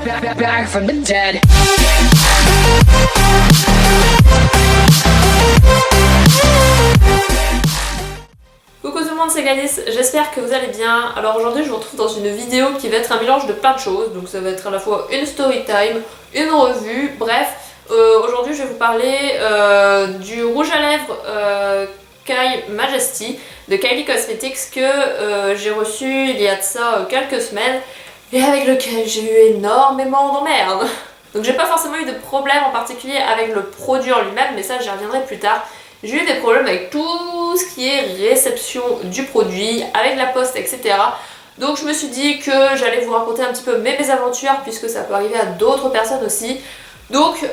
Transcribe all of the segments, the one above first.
Back from the dead. Coucou tout le monde, c'est Gladys, j'espère que vous allez bien. Alors aujourd'hui je vous retrouve dans une vidéo qui va être un mélange de plein de choses. Donc ça va être à la fois une story time, une revue, bref. Aujourd'hui je vais vous parler du rouge à lèvres Kai Majesty de Kylie Cosmetics que j'ai reçu il y a de ça quelques semaines et avec lequel j'ai eu énormément d'emmerdes. Donc j'ai pas forcément eu de problème en particulier avec le produit en lui-même, mais ça j'y reviendrai plus tard. J'ai eu des problèmes avec tout ce qui est réception du produit, avec la poste, etc. Donc je me suis dit que j'allais vous raconter un petit peu mes mésaventures puisque ça peut arriver à d'autres personnes aussi. Donc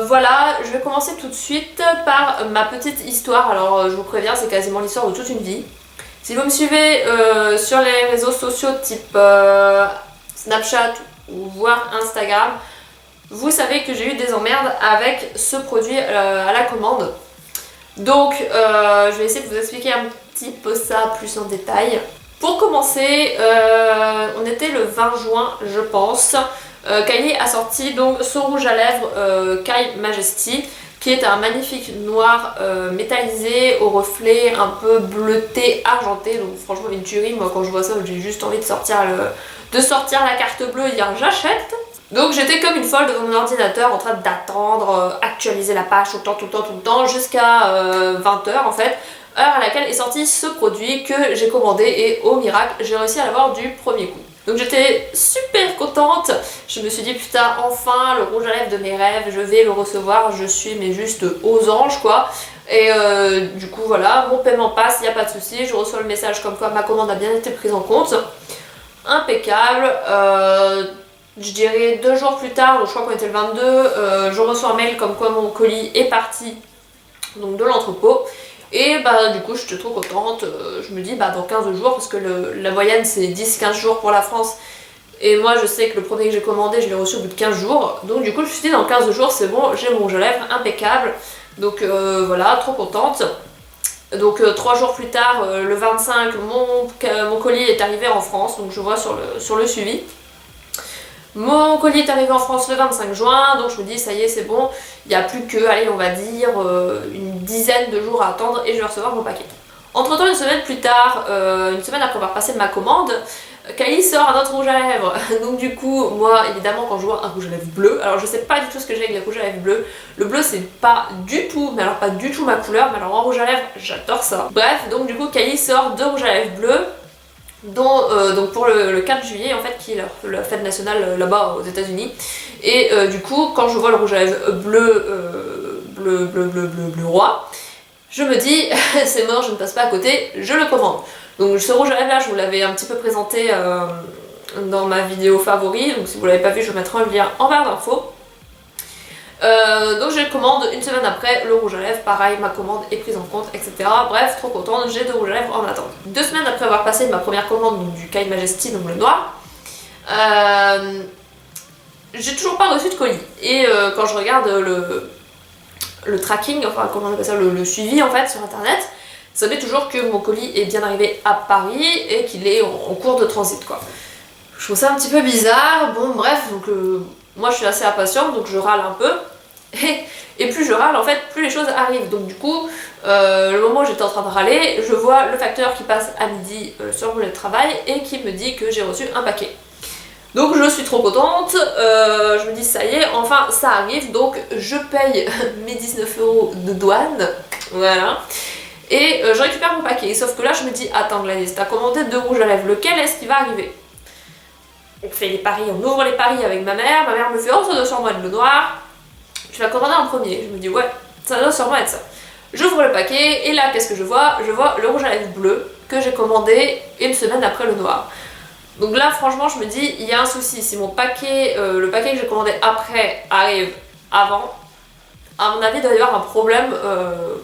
voilà, je vais commencer tout de suite par ma petite histoire. Alors je vous préviens, c'est quasiment l'histoire de toute une vie. Si vous me suivez sur les réseaux sociaux type Snapchat ou voire Instagram, vous savez que j'ai eu des emmerdes avec ce produit à la commande. Donc je vais essayer de vous expliquer un petit peu ça plus en détail. Pour commencer, on était le 20 juin je pense. Kylie a sorti donc son rouge à lèvres Kai Majesty, qui est un magnifique noir métallisé au reflet un peu bleuté argenté. Donc franchement une tuerie, moi quand je vois ça j'ai juste envie de sortir la carte bleue et dire j'achète. Donc j'étais comme une folle devant mon ordinateur en train d'attendre, actualiser la page tout le temps jusqu'à 20h en fait, heure à laquelle est sorti ce produit que j'ai commandé et au miracle j'ai réussi à l'avoir du premier coup. Donc j'étais super contente, je me suis dit putain enfin le rouge à lèvres de mes rêves, je vais le recevoir, je suis mais juste aux anges quoi. Et du coup voilà, mon paiement passe, il n'y a pas de souci, je reçois le message comme quoi ma commande a bien été prise en compte. Impeccable. Je dirais 2 jours plus tard, donc je crois qu'on était le 22, je reçois un mail comme quoi mon colis est parti donc de l'entrepôt. Et bah du coup j'étais trop contente, je me dis bah dans 15 jours, parce que la moyenne c'est 10-15 jours pour la France. Et moi je sais que le premier que j'ai commandé je l'ai reçu au bout de 15 jours. Donc du coup je me suis dit dans 15 jours c'est bon, j'ai mon rouge à lèvres impeccable. Donc voilà, trop contente. Donc 3 jours plus tard, le 25, mon colis est arrivé en France, donc je vois sur le suivi. Mon colis est arrivé en France le 25 juin, donc je me dis ça y est c'est bon, il n'y a plus que, allez on va dire, une dizaine de jours à attendre et je vais recevoir mon paquet. Entre temps une semaine plus tard, une semaine après avoir passé ma commande, Kylie sort un autre rouge à lèvres. Donc du coup moi évidemment quand je vois un rouge à lèvres bleu, alors je sais pas du tout ce que j'ai avec les rouges à lèvres bleus, le bleu c'est pas du tout, mais alors pas du tout ma couleur, mais alors en rouge à lèvres j'adore ça. Bref, donc du coup Kylie sort 2 rouges à lèvres bleus. Donc pour le 4 juillet en fait qui est la fête nationale là-bas aux États-Unis. Et du coup quand je vois le rouge à lèvres bleu roi, je me dis c'est mort, je ne passe pas à côté, je le commande. Donc ce rouge à lèvres là je vous l'avais un petit peu présenté dans ma vidéo favori, donc si vous l'avez pas vu je mettrai un lien en barre d'infos. Donc je commande une semaine après le rouge à lèvres, pareil ma commande est prise en compte, etc. Bref, trop contente, j'ai 2 rouges à lèvres en attente. 2 semaines après avoir passé ma première commande donc du Kai Majesty, donc le noir, j'ai toujours pas reçu de colis. Et quand je regarde le tracking, enfin comment on appelle ça, le suivi en fait sur internet, ça met toujours que mon colis est bien arrivé à Paris et qu'il est en cours de transit quoi. Je trouve ça un petit peu bizarre, bon bref, donc moi je suis assez impatiente donc je râle un peu. Et plus je râle en fait plus les choses arrivent. Donc du coup le moment où j'étais en train de râler, je vois le facteur qui passe à midi sur mon lieu de travail et qui me dit que j'ai reçu un paquet. Donc je suis trop contente, je me dis ça y est, enfin ça arrive, donc je paye mes 19 € de douane, voilà. Et je récupère mon paquet, sauf que là je me dis attends Gladys, t'as commandé 2 rouges à lèvres, lequel est-ce qui va arriver? On fait les paris, on ouvre les paris avec ma mère me fait oh ça doit sûrement être le noir. Tu vas commander en premier. Je me dis ouais, ça doit sûrement être ça. J'ouvre le paquet et là qu'est-ce que je vois? Je vois le rouge à lèvres bleu que j'ai commandé une semaine après le noir. Donc là franchement je me dis il y a un souci. Si mon paquet, le paquet que j'ai commandé après arrive avant, à mon avis il doit y avoir un problème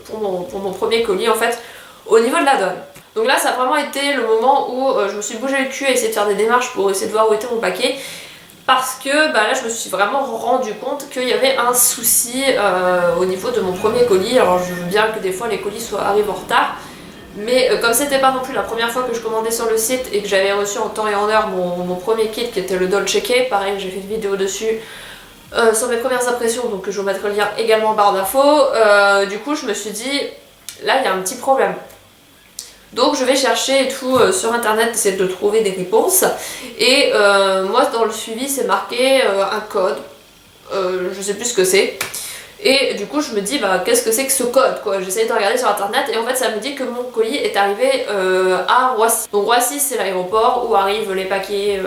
pour mon premier colis en fait au niveau de la douane. Donc là ça a vraiment été le moment où je me suis bougé le cul à essayer de faire des démarches pour essayer de voir où était mon paquet. Parce que bah là je me suis vraiment rendu compte qu'il y avait un souci au niveau de mon premier colis. Alors je veux bien que des fois les colis arrivent en retard, Mais comme c'était pas non plus la première fois que je commandais sur le site et que j'avais reçu en temps et en heure mon premier kit qui était le Dolce Cake, pareil j'ai fait une vidéo dessus sur mes premières impressions, donc je vous mettrai le lien également en barre d'infos. Du coup je me suis dit, là il y a un petit problème. Donc je vais chercher et tout sur internet, essayer de trouver des réponses. Et moi dans le suivi c'est marqué un code, je sais plus ce que c'est. Et du coup je me dis bah qu'est-ce que c'est que ce code quoi. J'essaie de regarder sur internet et en fait ça me dit que mon colis est arrivé à Roissy. Donc Roissy c'est l'aéroport où arrivent les paquets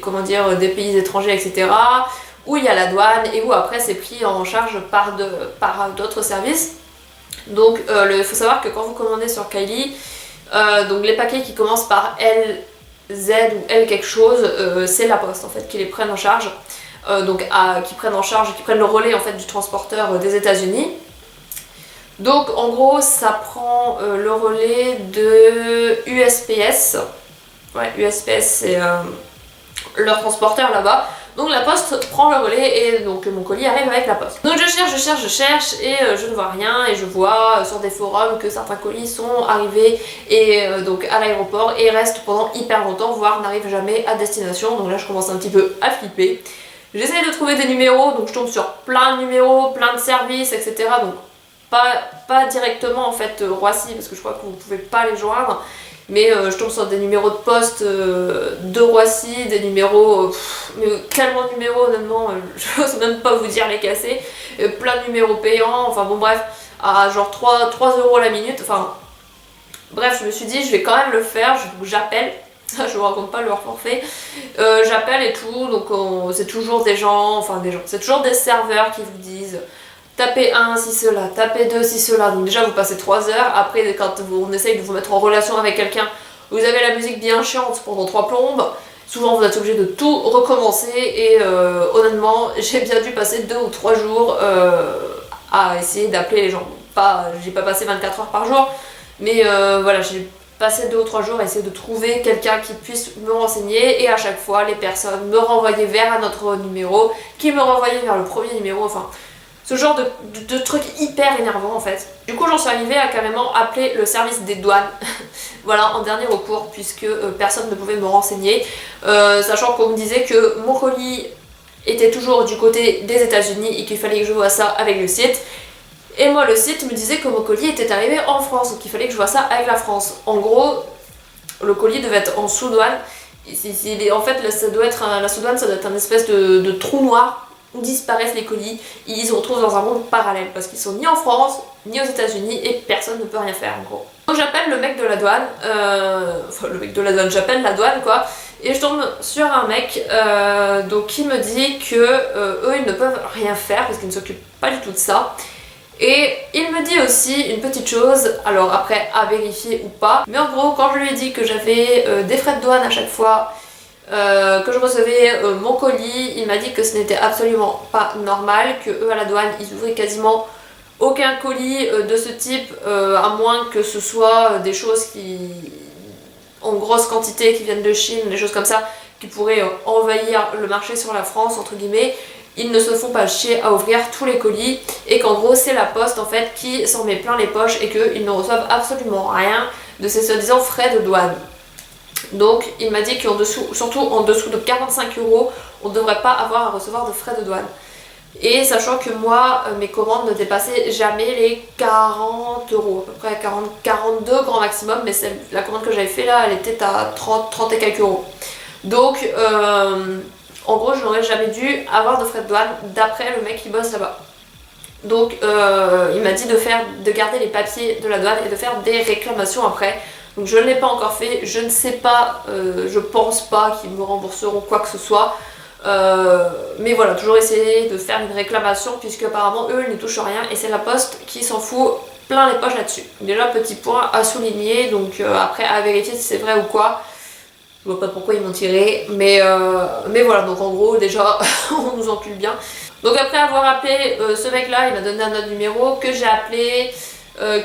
comment dire, des pays étrangers etc. Où il y a la douane et où après c'est pris en charge par d'autres services. Donc il faut savoir que quand vous commandez sur Kylie, donc les paquets qui commencent par L, Z ou L quelque chose, c'est la poste en fait qui les prennent en charge. Qui prennent le relais en fait du transporteur des États-Unis. Donc en gros ça prend le relais de USPS. Ouais, USPS c'est leur transporteur là-bas. Donc la poste prend le relais et donc mon colis arrive avec la poste. Donc je cherche et je ne vois rien et je vois sur des forums que certains colis sont arrivés et donc à l'aéroport et restent pendant hyper longtemps, voire n'arrivent jamais à destination. Donc là je commence un petit peu à flipper. J'essaye de trouver des numéros, donc je tombe sur plein de numéros, plein de services, etc. Donc pas directement en fait Roissy parce que je crois que vous ne pouvez pas les joindre. Mais je tombe sur des numéros de poste de Roissy, des numéros, mais tellement de numéros honnêtement, je n'ose même pas vous dire les casser, plein de numéros payants, enfin bon bref, à genre 3 € la minute, enfin bref je me suis dit je vais quand même le faire, j'appelle, je vous raconte pas leur forfait, j'appelle et tout, donc c'est toujours des gens, c'est toujours des serveurs qui vous disent tapez 1 si cela, tapez 2 si cela, donc déjà vous passez 3 heures, après quand on essaye de vous mettre en relation avec quelqu'un, vous avez la musique bien chiante pendant 3 plombes, souvent vous êtes obligé de tout recommencer et honnêtement j'ai bien dû passer 2 ou 3 jours à essayer d'appeler les gens. J'ai pas passé 24 heures par jour, mais voilà, j'ai passé 2 ou 3 jours à essayer de trouver quelqu'un qui puisse me renseigner et à chaque fois les personnes me renvoyaient vers un autre numéro, qui me renvoyaient vers le premier numéro, enfin ce genre de truc hyper énervant en fait. Du coup j'en suis arrivée à carrément appeler le service des douanes, voilà, en dernier recours, puisque personne ne pouvait me renseigner, sachant qu'on me disait que mon colis était toujours du côté des États-Unis et qu'il fallait que je voie ça avec le site. Et moi le site me disait que mon colis était arrivé en France, donc il fallait que je voie ça avec la France. En gros, le colis devait être en sous-douane. En fait, la sous-douane ça doit être un espèce de trou noir où disparaissent les colis, ils se retrouvent dans un monde parallèle parce qu'ils sont ni en France ni aux États-Unis et personne ne peut rien faire en gros. Donc j'appelle le mec de la douane, j'appelle la douane quoi, et je tombe sur un mec donc qui me dit que eux ils ne peuvent rien faire parce qu'ils ne s'occupent pas du tout de ça. Et il me dit aussi une petite chose, alors après à vérifier ou pas, mais en gros quand je lui ai dit que j'avais des frais de douane à chaque fois, que je recevais mon colis, il m'a dit que ce n'était absolument pas normal, que eux à la douane ils ouvraient quasiment aucun colis de ce type, à moins que ce soit des choses qui en grosse quantité qui viennent de Chine, des choses comme ça qui pourraient envahir le marché sur la France entre guillemets. Ils ne se font pas chier à ouvrir tous les colis et qu'en gros c'est la poste en fait qui s'en met plein les poches et qu'ils ne reçoivent absolument rien de ces soi-disant frais de douane. Donc il m'a dit qu'en dessous, surtout en dessous de 45 €, on ne devrait pas avoir à recevoir de frais de douane. Et sachant que moi, mes commandes ne dépassaient jamais les 40 €, à peu près 42 grand maximum, mais la commande que j'avais fait là, elle était à 30 et quelques euros. Donc en gros, je n'aurais jamais dû avoir de frais de douane d'après le mec qui bosse là-bas. Donc il m'a dit de garder les papiers de la douane et de faire des réclamations après. Donc je ne l'ai pas encore fait, je ne sais pas, je pense pas qu'ils me rembourseront quoi que ce soit. Mais voilà, toujours essayer de faire une réclamation puisque apparemment eux ils ne touchent rien et c'est la poste qui s'en fout plein les poches là-dessus. Déjà petit point à souligner, donc après à vérifier si c'est vrai ou quoi. Je vois pas pourquoi ils m'ont tiré, mais voilà, donc en gros déjà on nous encule bien. Donc après avoir appelé ce mec là, il m'a donné un autre numéro que j'ai appelé,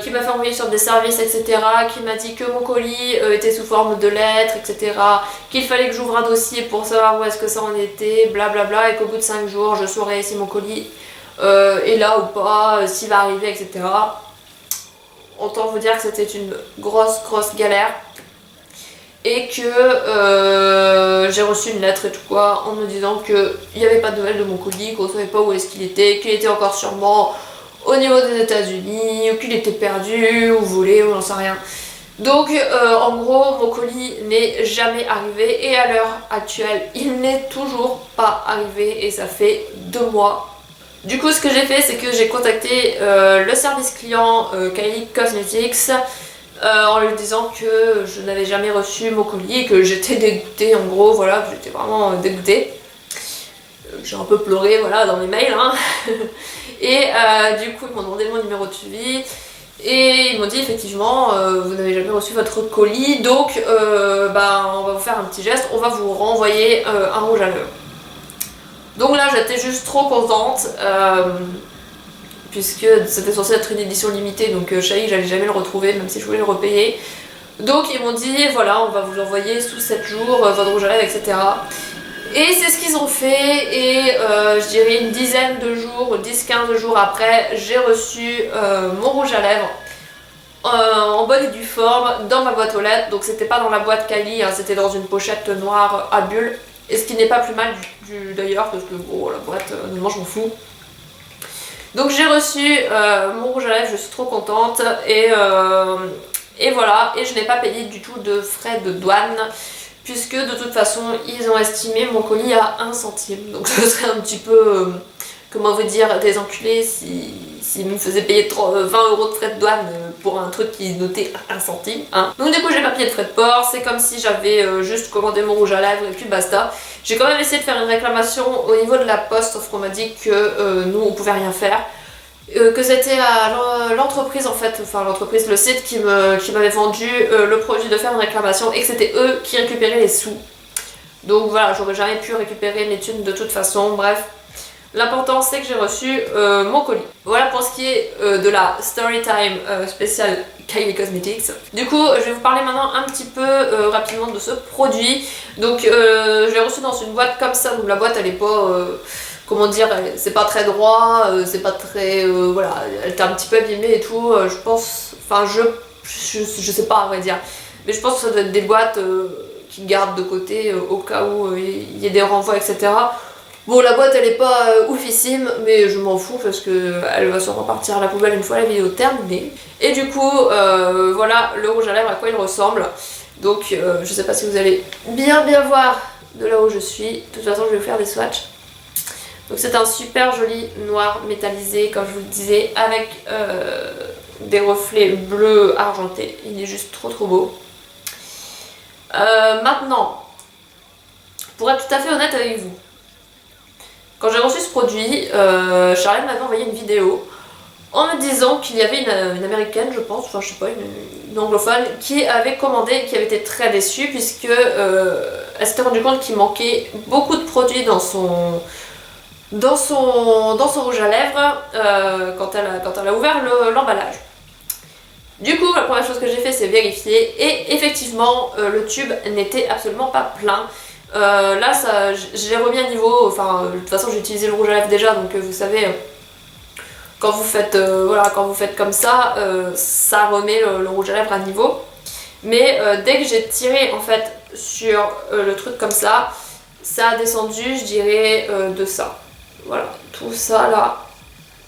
qui m'a fait envoyer sur des services etc, qui m'a dit que mon colis était sous forme de lettres etc, qu'il fallait que j'ouvre un dossier pour savoir où est-ce que ça en était, blablabla, et qu'au bout de 5 jours je saurais si mon colis est là ou pas, s'il va arriver etc. autant vous dire que c'était une grosse galère. Et que j'ai reçu une lettre et tout quoi en me disant qu'il n'y avait pas de nouvelles de mon colis, qu'on savait pas où est-ce qu'il était encore sûrement au niveau des États-Unis, ou qu'il était perdu, ou volé, ou j'en sais rien. Donc en gros mon colis n'est jamais arrivé et à l'heure actuelle il n'est toujours pas arrivé et ça fait 2 mois. Du coup ce que j'ai fait c'est que j'ai contacté le service client Kylie Cosmetics en lui disant que je n'avais jamais reçu mon colis et que j'étais dégoûtée en gros, voilà, que j'étais vraiment dégoûtée. J'ai un peu pleuré voilà dans mes mails hein. Et du coup ils m'ont demandé mon numéro de suivi. Et ils m'ont dit effectivement vous n'avez jamais reçu votre colis donc bah, on va vous faire un petit geste, on va vous renvoyer un rouge à lèvres. Donc là j'étais juste trop contente puisque c'était censé être une édition limitée donc je savais que j'allais jamais le retrouver même si je voulais le repayer. Donc ils m'ont dit voilà on va vous envoyer sous 7 jours votre rouge à lèvres etc. Et c'est ce qu'ils ont fait et je dirais une dizaine de jours, 10-15 jours après, j'ai reçu mon rouge à lèvres en bonne et due forme dans ma boîte aux lettres. Donc c'était pas dans la boîte Kylie, hein, c'était dans une pochette noire à bulles. Et ce qui n'est pas plus mal d'ailleurs parce que bon, la boîte, honnêtement je m'en fous. Donc j'ai reçu mon rouge à lèvres, je suis trop contente et voilà. Et je n'ai pas payé du tout de frais de douane. Puisque de toute façon ils ont estimé mon colis à 1 centime. Donc ce serait un petit peu, comment vous dire, des enculés s'ils me faisaient payer 20 € de frais de douane pour un truc qui notait à 1 centime. Hein. Donc du coup j'ai pas payé de frais de port, c'est comme si j'avais juste commandé mon rouge à lèvres et puis basta. J'ai quand même essayé de faire une réclamation au niveau de la poste, sauf qu'on m'a dit que nous on pouvait rien faire. Que c'était à l'entreprise en fait, enfin l'entreprise, le site qui m'avait vendu le produit de faire une réclamation et que c'était eux qui récupéraient les sous. Donc voilà, j'aurais jamais pu récupérer mes thunes de toute façon, bref. L'important c'est que j'ai reçu mon colis. Voilà pour ce qui est de la story time spéciale Kylie Cosmetics. Du coup, je vais vous parler maintenant un petit peu rapidement de ce produit. Donc je l'ai reçu dans une boîte comme ça, donc la boîte elle est pas... comment dire, c'est pas très droit, c'est pas très... voilà, elle était un petit peu abîmée et tout, je pense... Enfin, je sais pas à vrai dire. Mais je pense que ça doit être des boîtes qui gardent de côté au cas où il y ait des renvois, etc. Bon, la boîte elle est pas oufissime, mais je m'en fous parce que elle va se repartir à la poubelle une fois la vidéo terminée. Et du coup, voilà le rouge à lèvres à quoi il ressemble. Donc, je sais pas si vous allez bien voir de là où je suis. De toute façon, je vais vous faire des swatchs. Donc c'est un super joli noir métallisé, comme je vous le disais, avec des reflets bleus argentés. Il est juste trop beau. Maintenant, pour être tout à fait honnête avec vous, quand j'ai reçu ce produit, Charlène m'avait envoyé une vidéo en me disant qu'il y avait une américaine, je pense, enfin je sais pas, une anglophone, qui avait commandé et qui avait été très déçue puisque elle s'était rendue compte qu'il manquait beaucoup de produits dans son rouge à lèvres quand elle a ouvert l'emballage. Du coup, la première chose que j'ai fait, c'est vérifier et effectivement, le tube n'était absolument pas plein. Là, je l'ai remis à niveau, enfin, de toute façon, j'ai utilisé le rouge à lèvres déjà, donc vous savez, quand vous faites, voilà, quand vous faites comme ça, ça remet le rouge à lèvres à niveau. Mais dès que j'ai tiré, en fait, sur le truc comme ça a descendu, je dirais, de ça. Voilà, tout ça là,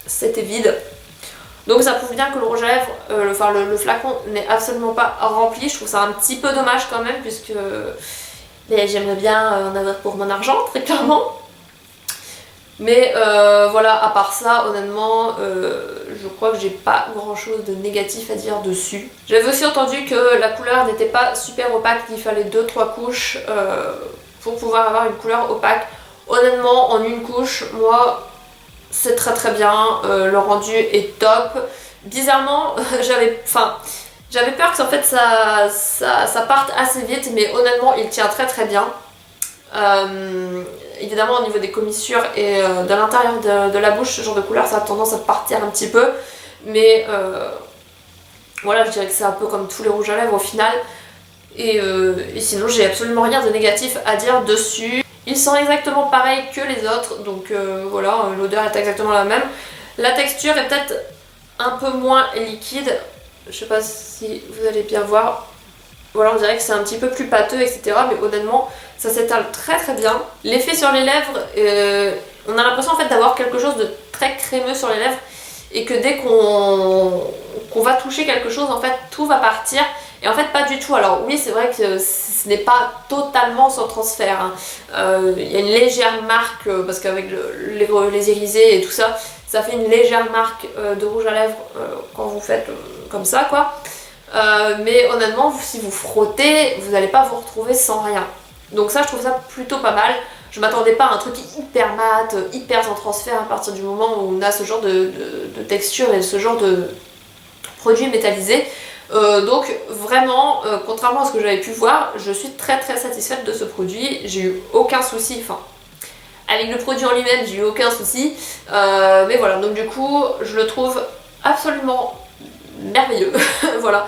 c'était vide. Donc ça prouve bien que le rouge à lèvres, le flacon n'est absolument pas rempli. Je trouve ça un petit peu dommage quand même puisque j'aimerais bien en avoir pour mon argent, très clairement. Mais voilà, à part ça, honnêtement, je crois que j'ai pas grand chose de négatif à dire dessus. J'avais aussi entendu que la couleur n'était pas super opaque, qu'il fallait 2-3 couches pour pouvoir avoir une couleur opaque. Honnêtement, en une couche, moi, c'est très bien, le rendu est top. Bizarrement, j'avais peur que en fait, ça parte assez vite, mais honnêtement, il tient très bien. Évidemment, au niveau des commissures et de l'intérieur de la bouche, ce genre de couleur, ça a tendance à partir un petit peu. Mais voilà, je dirais que c'est un peu comme tous les rouges à lèvres au final. Et sinon, j'ai absolument rien de négatif à dire dessus. Ils sont exactement pareils que les autres, donc voilà, l'odeur est exactement la même. La texture est peut-être un peu moins liquide, Je sais pas si vous allez bien voir. Voilà, on dirait que c'est un petit peu plus pâteux, etc. Mais honnêtement, ça s'étale très très bien. L'effet sur les lèvres, on a l'impression en fait d'avoir quelque chose de très crémeux sur les lèvres. Et que dès qu'on va toucher quelque chose, en fait, tout va partir. Et en fait, pas du tout. Alors oui, c'est vrai que ce n'est pas totalement sans transfert. Hein. Il y a une légère marque, parce qu'avec les irisés et tout ça, ça fait une légère marque de rouge à lèvres quand vous faites comme ça, quoi. Mais honnêtement, si vous frottez, vous n'allez pas vous retrouver sans rien. Donc ça, je trouve ça plutôt pas mal. Je m'attendais pas à un truc hyper mat, hyper sans transfert à partir du moment où on a ce genre de texture et ce genre de produit métallisé. Donc vraiment, contrairement à ce que j'avais pu voir, je suis très très satisfaite de ce produit. J'ai eu aucun souci, enfin, avec le produit en lui-même, j'ai eu aucun souci. Mais voilà, donc du coup, je le trouve absolument merveilleux. Voilà.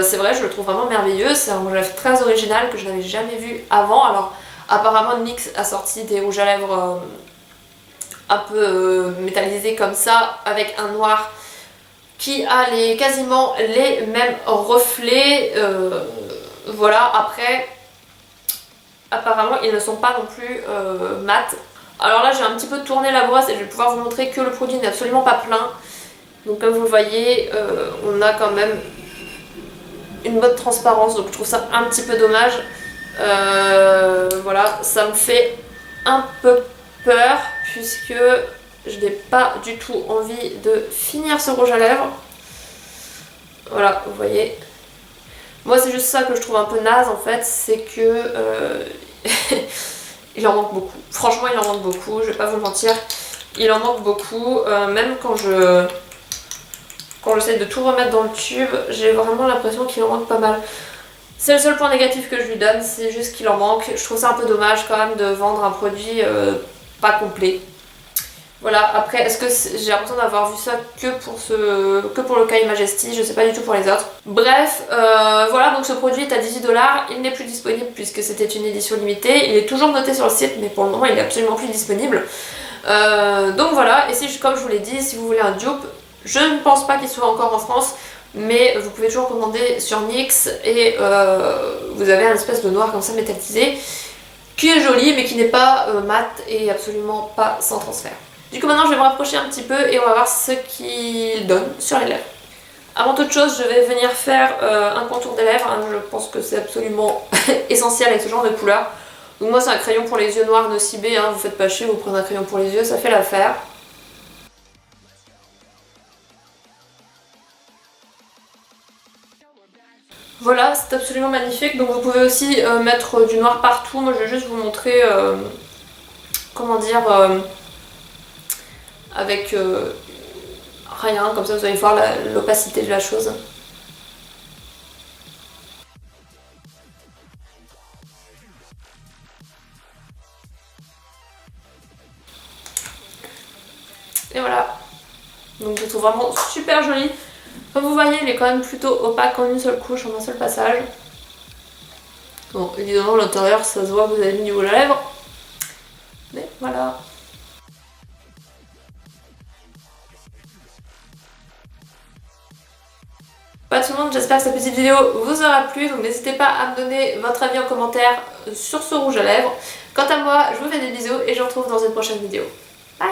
C'est vrai, je le trouve vraiment merveilleux. C'est un rouge à lèvres très original que je n'avais jamais vu avant. Alors, apparemment, NYX a sorti des rouges à lèvres un peu métallisés comme ça, avec un noir qui a quasiment les mêmes reflets. Voilà, après, apparemment, ils ne sont pas non plus mat. Alors là, j'ai un petit peu tourné la brosse et je vais pouvoir vous montrer que le produit n'est absolument pas plein. Donc comme vous le voyez, on a quand même une bonne transparence, donc je trouve ça un petit peu dommage. Voilà, ça me fait un peu peur puisque je n'ai pas du tout envie de finir ce rouge à lèvres. Voilà, vous voyez. Moi c'est juste ça que je trouve un peu naze en fait, c'est que il en manque beaucoup. Franchement il en manque beaucoup, je vais pas vous mentir. Il en manque beaucoup, même quand j'essaie de tout remettre dans le tube, j'ai vraiment l'impression qu'il en manque pas mal. C'est le seul point négatif que je lui donne, c'est juste qu'il en manque. Je trouve ça un peu dommage quand même de vendre un produit pas complet. Voilà, après, est-ce que j'ai l'impression d'avoir vu ça que pour le Kai Majesty, je sais pas du tout pour les autres. Bref, voilà, donc ce produit est à 18 $, il n'est plus disponible puisque c'était une édition limitée. Il est toujours noté sur le site, mais pour le moment il est absolument plus disponible. Donc voilà, et comme je vous l'ai dit, si vous voulez un dupe, je ne pense pas qu'il soit encore en France, mais vous pouvez toujours commander sur NYX et vous avez un espèce de noir comme ça métallisé qui est joli mais qui n'est pas mat et absolument pas sans transfert. Du coup maintenant je vais me rapprocher un petit peu et on va voir ce qu'il donne sur les lèvres. Avant toute chose, je vais venir faire un contour des lèvres, hein. Je pense que c'est absolument essentiel avec ce genre de couleur. Donc moi c'est un crayon pour les yeux noirs Nocibé, hein. Vous faites pas chier, vous prenez un crayon pour les yeux, ça fait l'affaire. Voilà, c'est absolument magnifique, donc vous pouvez aussi mettre du noir partout. Moi je vais juste vous montrer, comment dire, avec rien, comme ça vous allez voir l'opacité de la chose. Et voilà, donc je le trouve vraiment super joli. Comme vous voyez, il est quand même plutôt opaque en une seule couche, en un seul passage. Bon, évidemment, l'intérieur, ça se voit, vous avez mis du rouge à lèvres. Mais voilà. Pas tout le monde, j'espère que cette petite vidéo vous aura plu. Donc n'hésitez pas à me donner votre avis en commentaire sur ce rouge à lèvres. Quant à moi, je vous fais des bisous et je vous retrouve dans une prochaine vidéo. Bye!